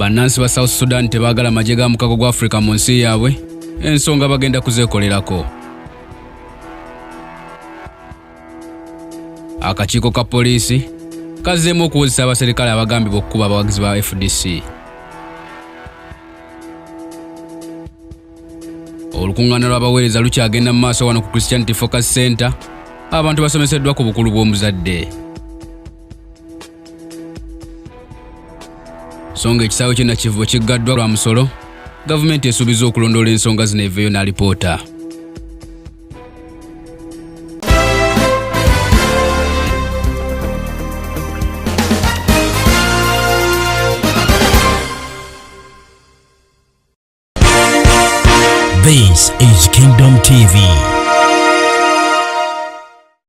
Bannansi ba South Sudan tebaagala amagye ga mukago gwa Africa mu nsi yaabwe, ensonga bagenda kuzeekolerako. Akakiiko ka poliisi kazzeemu okuwozesa abaserikale abagambibwa okukuba abawagizi ba FDC. Olukungaana lw'abaweereza lukyagenda mu maaso wano ku Christianity Focus Center, abantu basomeseddwa ku bukulu bw'omuzadde. Songa ekisaawe ky'ennakivu bwe kiggaddwa lwa musolo, gavumenti esuubiza okulondoola ensonga zino eveeyo n'alipoota. This is Kingdom TV.